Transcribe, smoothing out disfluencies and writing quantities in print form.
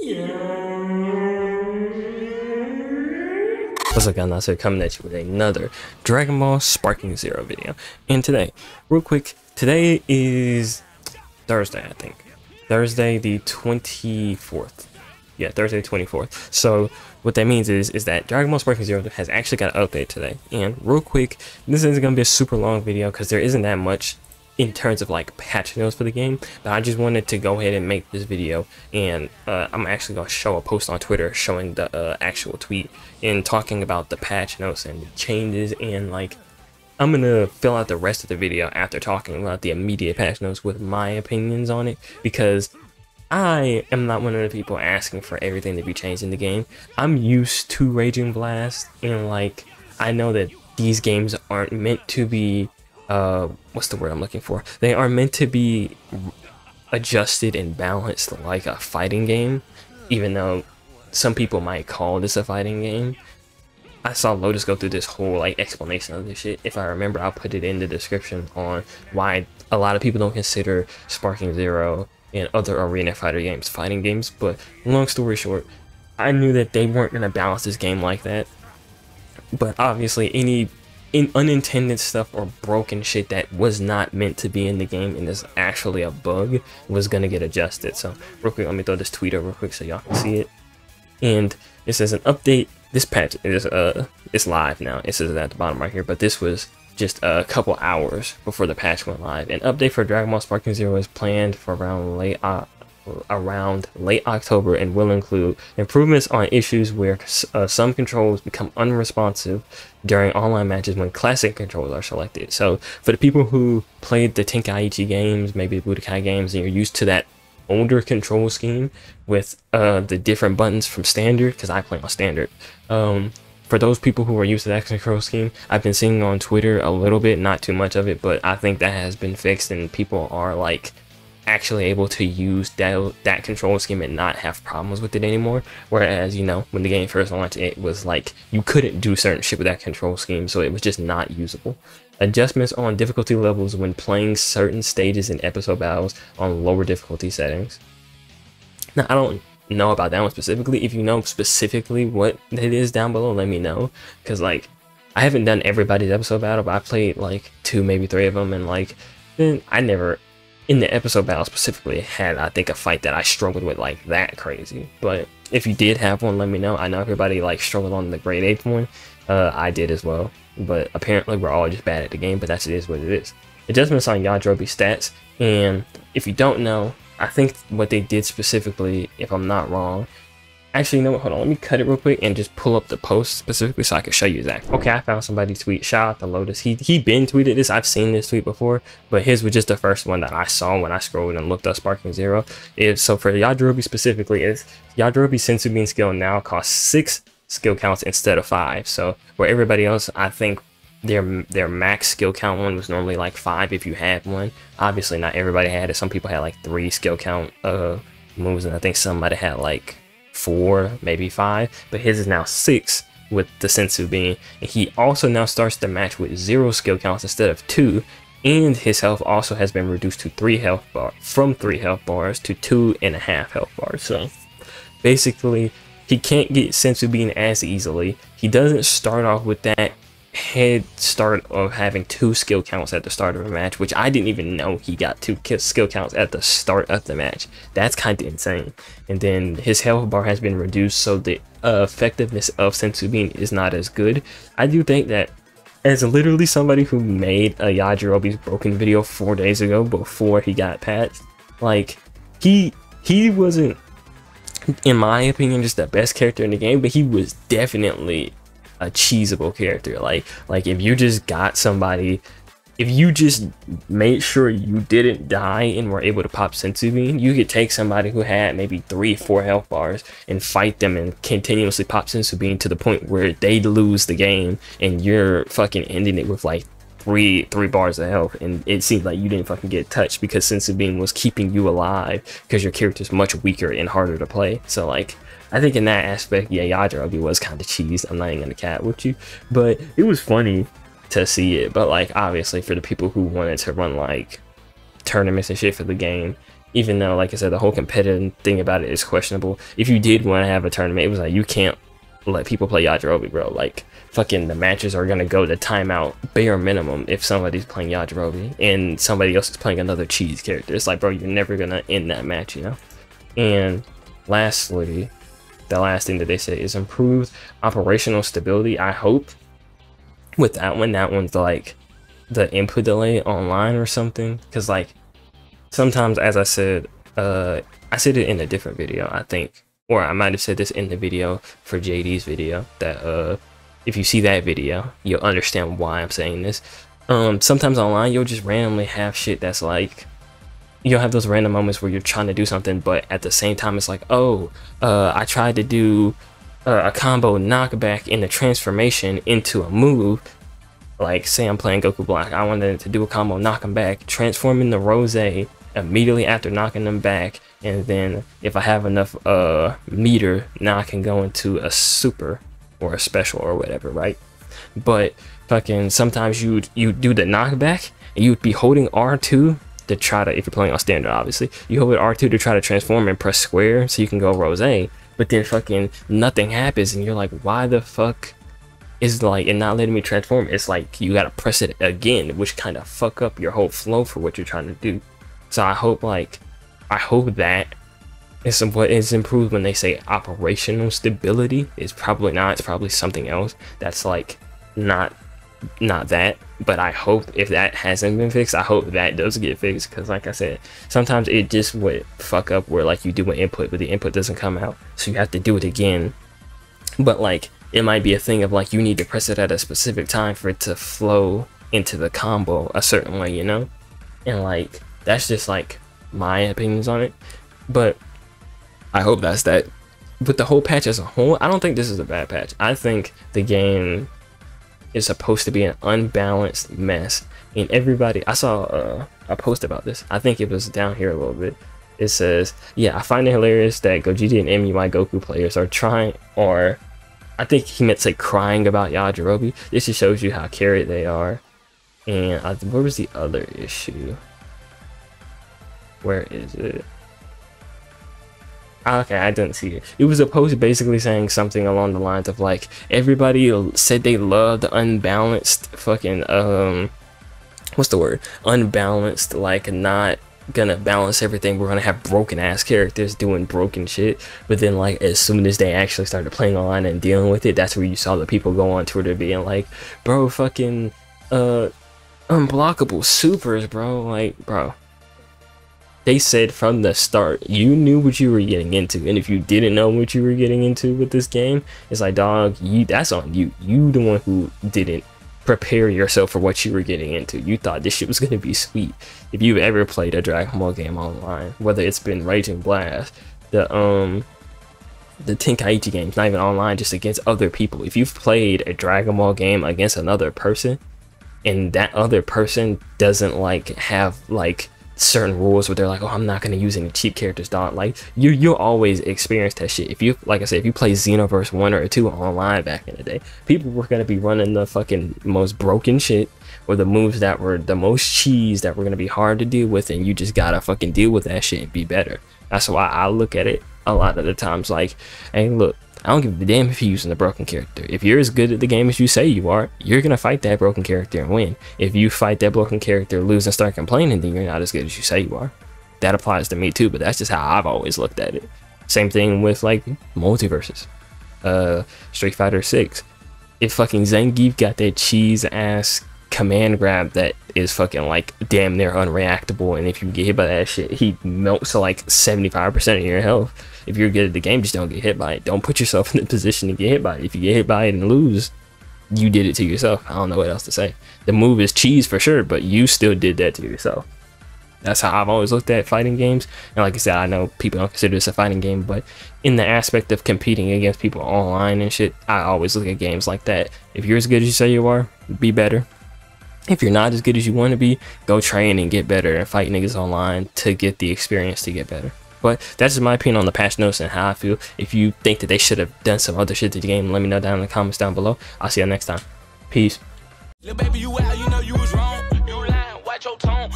What's up guys, Nasser coming at you with another Dragon Ball Sparking Zero video. And today, real quick, today is Thursday, I think. Thursday the 24th. Yeah, Thursday the 24th. So what that means is that Dragon Ball Sparking Zero has actually got an update today. And real quick, this isn't going to be a super long video because there isn't that much in terms of like patch notes for the game, but I just wanted to go ahead and make this video, and I'm actually going to show a post on Twitter showing the actual tweet and talking about the patch notes and the changes, and like I'm gonna fill out the rest of the video after talking about the immediate patch notes with my opinions on it, because I am not one of the people asking for everything to be changed in the game. I'm used to Raging Blast, and like I know that these games aren't meant to be what's the word I'm looking for? They are meant to be adjusted and balanced like a fighting game, even though some people might call this a fighting game. I saw Lotus go through this whole like explanation of this shit. If I remember, I'll put it in the description on why a lot of people don't consider Sparking Zero and other arena fighter games fighting games. But long story short, I knew that they weren't going to balance this game like that. But obviously any unintended stuff or broken shit that was not meant to be in the game and is actually a bug was gonna get adjusted. So real quick, let me throw this tweet up real quick so y'all can see it. And it says an update. This patch is it's live now. It says it at the bottom right here, but this was just a couple hours before the patch went live. An update for Dragon Ball Sparking Zero is planned for around late October and will include improvements on issues where some controls become unresponsive during online matches when classic controls are selected. So for the people who played the Tenkaichi games, maybe the Budokai games, and you're used to that older control scheme with the different buttons from standard, because I play on standard, for those people who are used to that control scheme, I've been seeing on Twitter a little bit, not too much of it, but I think that has been fixed and people are like actually able to use that control scheme and not have problems with it anymore. Whereas, you know, when the game first launched, it was like you couldn't do certain shit with that control scheme, so it was just not usable. Adjustments on difficulty levels when playing certain stages in episode battles on lower difficulty settings. Now, I don't know about that one specifically. If you know specifically what it is down below, let me know, because like I haven't done everybody's episode battle, but I played like 2, maybe 3 of them, and like then I never in the episode battle specifically had, I think, a fight that I struggled with like that crazy. But if you did have one, let me know. I know everybody like struggled on the grade 8 one. I did as well, but apparently we're all just bad at the game, but it is what it is. Adjustments on Yajirobe stats, and if you don't know, I think what they did specifically, if I'm not wrong, actually, you know what, hold on, let me cut it real quick and just pull up the post specifically so I can show you exactly. Okay, I found somebody's tweet. Shout out to Lotus. He been tweeted this. I've seen this tweet before, but his was just the first one that I saw when I scrolled and looked up Sparking Zero. So for Yajirobe specifically, is Yajirobe Sensu Bean skill now costs 6 skill counts instead of 5. So where everybody else, I think their max skill count one was normally like 5 if you had one. Obviously not everybody had it. Some people had like 3 skill count moves, and I think somebody had like 4, maybe 5, but his is now 6 with the Sensu Bean, and he also now starts the match with 0 skill counts instead of 2, and his health also has been reduced to 3 health bars, from 3 health bars to 2.5 health bars. So basically he can't get Sensu Bean as easily. He doesn't start off with that head start of having 2 skill counts at the start of a match, which I didn't even know he got 2 skill counts at the start of the match. That's kind of insane. And then his health bar has been reduced, so the effectiveness of Sensu Bean is not as good. I do think that, as literally somebody who made a Yajirobe's broken video 4 days ago before he got patched, like he wasn't, in my opinion, just the best character in the game, but he was definitely a cheesable character. Like if you just got somebody, if you just made sure you didn't die and were able to pop Sensu Bean, you could take somebody who had maybe 3-4 health bars and fight them and continuously pop Sensu Bean to the point where they lose the game and you're fucking ending it with like three bars of health, and it seemed like you didn't fucking get touched because Sensu Bean was keeping you alive because your character's much weaker and harder to play. So like I think in that aspect, yeah, Yajirobe was kind of cheesed. I'm not even gonna cat with you, but it was funny to see it. But like obviously for the people who wanted to run like tournaments and shit for the game, even though, like I said, the whole competitive thing about it is questionable. If you did want to have a tournament, it was like, you can't let people play Yajirobe, bro. Like, fucking the matches are gonna go to timeout bare minimum if somebody's playing Yajirobe and somebody else is playing another cheese character. It's like, bro, you're never gonna end that match, you know? And lastly, the last thing that they say is improved operational stability. I hope with that one's like the input delay online or something, because like sometimes, as I said it in a different video, I think, or I might have said this in the video for JD's video, that if you see that video, you'll understand why I'm saying this. Sometimes online, you'll just randomly have shit that's like, you'll have those random moments where you're trying to do something, but at the same time, it's like, oh, I tried to do a combo knockback in the transformation into a move. Like, say I'm playing Goku Black, I wanted to do a combo, knock him back, transform into Rose immediately after knocking them back, and then if I have enough meter, now I can go into a super or a special or whatever, right? But fucking sometimes you do the knockback and you'd be holding R2 to try to, if you're playing on standard, obviously, you hold R2 to try to transform and press square so you can go Rose, but then fucking nothing happens and you're like, why the fuck is like it not letting me transform? It's like you gotta press it again, which kind of fuck up your whole flow for what you're trying to do. So I hope that is what is improved when they say operational stability. It's probably not, it's probably something else that's like not that, but I hope if that hasn't been fixed, I hope that does get fixed, because like I said, sometimes it just would fuck up where like you do an input but the input doesn't come out, so you have to do it again. But like it might be a thing of like you need to press it at a specific time for it to flow into the combo a certain way, you know? And like that's just like my opinions on it, but I hope that's that. But the whole patch as a whole, I don't think this is a bad patch. I think the game is supposed to be an unbalanced mess, and everybody, I saw a post about this, I think it was down here a little bit. It says, yeah, I find it hilarious that Gogeta and MUI Goku players are trying, or I think he meant to say crying about Yajirobe. This just shows you how carried they are. And what was the other issue? Where is it? Okay, I didn't see it. It was a post basically saying something along the lines of like, everybody said they loved the unbalanced fucking what's the word? Unbalanced, like not gonna balance everything. We're gonna have broken ass characters doing broken shit. But then like as soon as they actually started playing online and dealing with it, that's where you saw the people go on Twitter being like, bro, fucking unblockable supers, bro. Like, bro, they said from the start you knew what you were getting into, and if you didn't know what you were getting into with this game, it's like, dog, that's on you. You the one who didn't prepare yourself for what you were getting into. You thought this shit was gonna be sweet. If you've ever played a Dragon Ball game online, whether it's been Raging Blast, the Tenkaichi games, not even online, just against other people, if you've played a Dragon Ball game against another person and that other person doesn't like have like certain rules where they're like, oh, I'm not gonna use any cheap characters, dog, like you'll always experience that shit. If you, like I said, if you play Xenoverse 1 or 2 online back in the day, people were gonna be running the fucking most broken shit, or the moves that were the most cheese that were gonna be hard to deal with, and you just gotta fucking deal with that shit and be better. That's why I look at it a lot of the times like, hey, look, I don't give a damn if you're using a broken character. If you're as good at the game as you say you are, you're gonna fight that broken character and win. If you fight that broken character, lose, and start complaining, then you're not as good as you say you are. That applies to me too, but that's just how I've always looked at it. Same thing with like multiverses. Street Fighter 6. If fucking Zangief got that cheese ass command grab that is fucking like damn near unreactable, and if you get hit by that shit, he melts to like 75% of your health. If you're good at the game, just don't get hit by it. Don't put yourself in the position to get hit by it. If you get hit by it and lose, you did it to yourself. I don't know what else to say. The move is cheese for sure, but you still did that to yourself. That's how I've always looked at fighting games. And like I said, I know people don't consider this a fighting game, but in the aspect of competing against people online and shit, I always look at games like that. If you're as good as you say you are, be better. If you're not as good as you want to be, go train and get better and fight niggas online to get the experience to get better. But that's just my opinion on the patch notes and how I feel. If you think that they should have done some other shit to the game, let me know down in the comments down below. I'll see you next time. Peace. Little baby, you out, you know you was wrong. You lying, watch your tone.